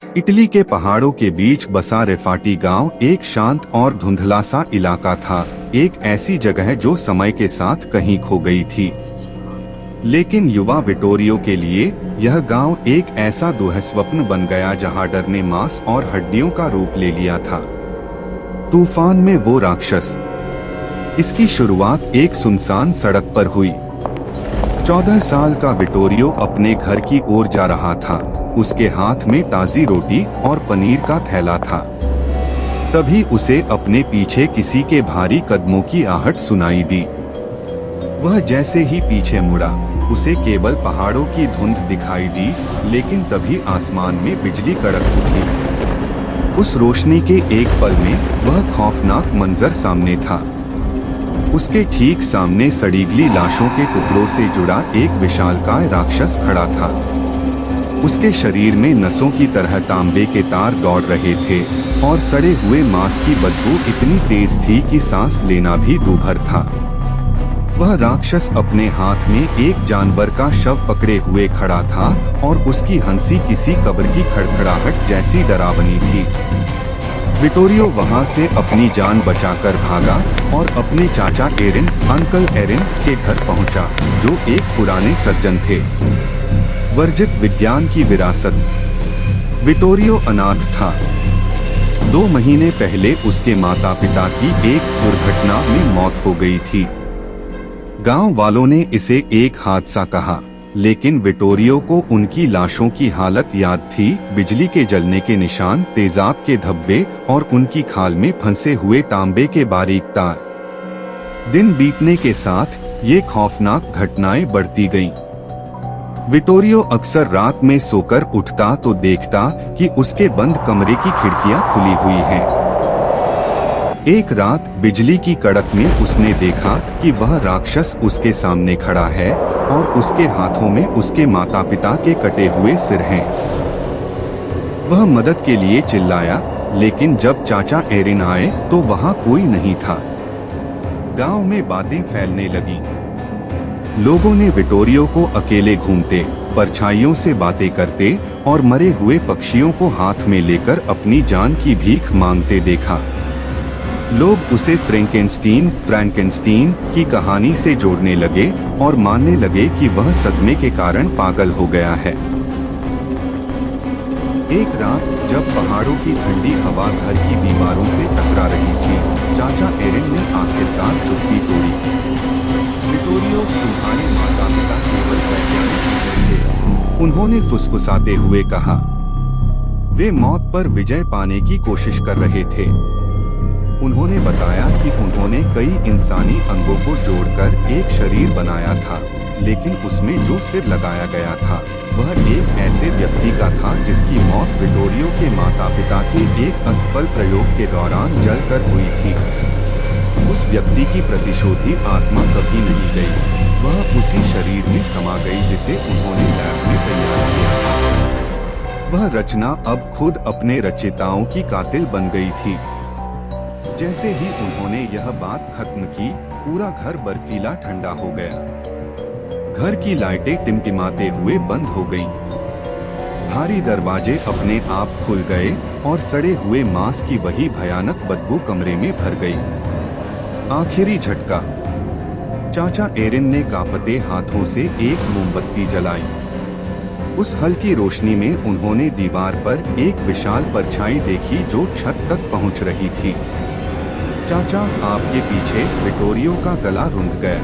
Italy के पहाड़ों के बीच बसा रेफाटी गांव एक शांत और धुंधला सा इलाका था। एक ऐसी जगह जो समय के साथ कहीं खो गई थी। लेकिन युवा विटोरियो के लिए यह गांव एक ऐसा दुःस्वप्न बन गया जहां डर ने मांस और हड्डियों का रूप ले लिया था। तूफान में वो राक्षस। इसकी शुरुआत एक सुनसान सड़क पर हुई। 14 साल का विटोरियो अपने घर की ओर जा रहा था। उसके हाथ में ताजी रोटी और पनीर का थैला था। तभी उसे अपने पीछे किसी के भारी कदमों की आहट सुनाई दी। वह जैसे ही पीछे मुड़ा, उसे केवल पहाड़ों की धुंध दिखाई दी, लेकिन तभी आसमान में बिजली कड़क उठी। उस रोशनी के एक पल में वह खौफनाक मंजर सामने था। उसके ठीक सामने सड़ीगली लाशों के टुकड़ों से जुड़ा एक विशालकाय राक्षस खड़ा था। उसके शरीर में नसों की तरह तांबे के तार दौड़ रहे थे और सड़े हुए मांस की बदबू इतनी तेज थी कि सांस लेना भी दूभर था। वह राक्षस अपने हाथ में एक जानवर का शव पकड़े हुए खड़ा था और उसकी हंसी किसी कब्र की खड़खड़ाहट जैसी डरावनी थी। विटोरियो वहां से अपनी जान बचाकर भागा और अपने चाचा एरिन, अंकल एरिन के घर पहुंचा, जो एक पुराने सर्जन थे। वर्जित विज्ञान की विरासत। विटोरियो अनाथ था। 2 महीने पहले उसके माता पिता की एक दुर्घटना में मौत हो गई थी। गांव वालों ने इसे एक हादसा कहा, लेकिन विटोरियो को उनकी लाशों की हालत याद थी। बिजली के जलने के निशान, तेजाब के धब्बे और उनकी खाल में फंसे हुए तांबे के बारीक तार। दिन बीतने के साथ ये खौफनाक घटनाएं बढ़ती गईं। विटोरियो अक्सर रात में सोकर उठता तो देखता कि उसके बंद कमरे की खिड़कियां खुली हुई हैं। एक रात बिजली की कड़क में उसने देखा कि वह राक्षस उसके सामने खड़ा है और उसके हाथों में उसके माता पिता के कटे हुए सिर हैं। वह मदद के लिए चिल्लाया, लेकिन जब चाचा एरिन आए तो वहां कोई नहीं था। गांव में बातें फैलने लगीं। लोगों ने विटोरियो को अकेले घूमते, परछाइयों से बातें करते और मरे हुए पक्षियों को हाथ में लेकर अपनी जान की भीख मांगते देखा। लोग उसे फ्रैंकेनस्टीन की कहानी से जोड़ने लगे और मानने लगे कि वह सदमे के कारण पागल हो गया है। एक रात जब पहाड़ों की ठंडी हवा घर की दीवारों से टकरा रही थी, चाचा एरिन ने आखिरकार चुप्पी तोड़ी। विटोरियो, तुम्हारे माता पिता केवल वैज्ञानिक थे, उन्होंने फुसफुसाते हुए कहा। वे मौत पर विजय पाने की कोशिश कर रहे थे। उन्होंने बताया कि उन्होंने कई इंसानी अंगों को जोड़कर एक शरीर बनाया था, लेकिन उसमें जो सिर लगाया गया था वह एक ऐसे व्यक्ति का था जिसकी मौत विटोरियो के माता पिता के एक असफल प्रयोग के दौरान जलकर हुई थी। उस व्यक्ति की प्रतिशोधी आत्मा कभी नहीं गई। वह उसी शरीर में समा गई जिसे उन्होंने लैब में तैयार किया था। वह रचना अब खुद अपने रचयिताओं की कातिल बन गई थी। जैसे ही उन्होंने यह बात खत्म की, पूरा घर बर्फीला ठंडा हो गया। घर की लाइटें टिमटिमाते हुए बंद हो गईं। भारी दरवाजे अपने आप खुल गए और सड़े हुए मांस की वही भयानक बदबू कमरे में भर गई। आखिरी झटका। चाचा एरिन ने कांपते हाथों से एक मोमबत्ती जलाई। उस हल्की रोशनी में उन्होंने दीवार पर एक विशाल परछाई देखी जो छत तक पहुंच रही थी। चाचा, आपके पीछे। विटोरियो का गला रुंध गया।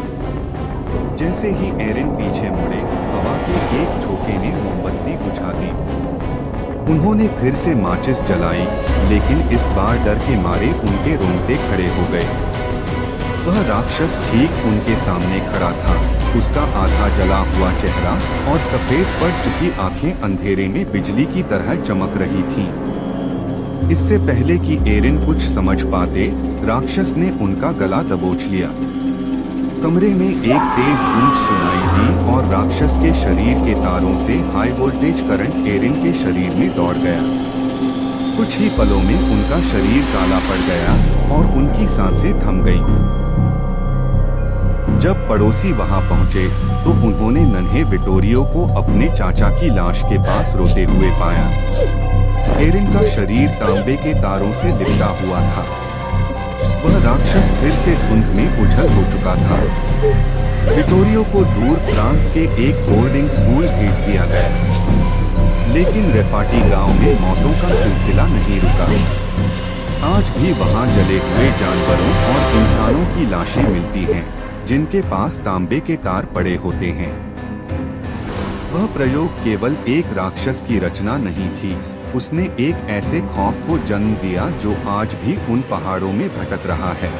जैसे ही एरिन पीछे मुड़े, हवा के एक झोंके ने मोमबत्ती बुझा दी। उन्होंने फिर से माचिस जलाई, लेकिन इस बार डर के मारे उनके रोंगटे खड़े हो गए। वह राक्षस ठीक उनके सामने खड़ा था। उसका आधा जला हुआ चेहरा और सफेद पड़ चुकी आंखें अंधेरे में बिजली की तरह चमक रही थीं। इससे पहले कि एरिन कुछ समझ पाते, राक्षस ने उनका गला दबोच लिया। कमरे में एक तेज गूंज सुनाई दी और राक्षस के शरीर के तारों से हाई वोल्टेज करंट एरिन के शरीर में दौड़ गया। कुछ ही पलों में उनका शरीर काला पड़ गया और उनकी सांसें थम गईं। जब पड़ोसी वहां पहुंचे तो उन्होंने नन्हे विटोरियो को अपने चाचा की लाश के पास रोते हुए पाया। हेरिन का शरीर तांबे के तारों से लिपटा हुआ था। वह राक्षस फिर से धुंध में उझल हो चुका था। विटोरियो को दूर फ्रांस के एक बोर्डिंग स्कूल भेज दिया गया, लेकिन रेफाटी गांव में मौतों का सिलसिला नहीं रुका। आज भी वहां जले हुए जानवरों और इंसानों की लाशें मिलती हैं, जिनके पास तांबे के तार पड़े होते हैं। वह प्रयोग केवल एक राक्षस की रचना नहीं थी, उसने एक ऐसे खौफ को जन्म दिया जो आज भी उन पहाड़ों में भटक रहा है।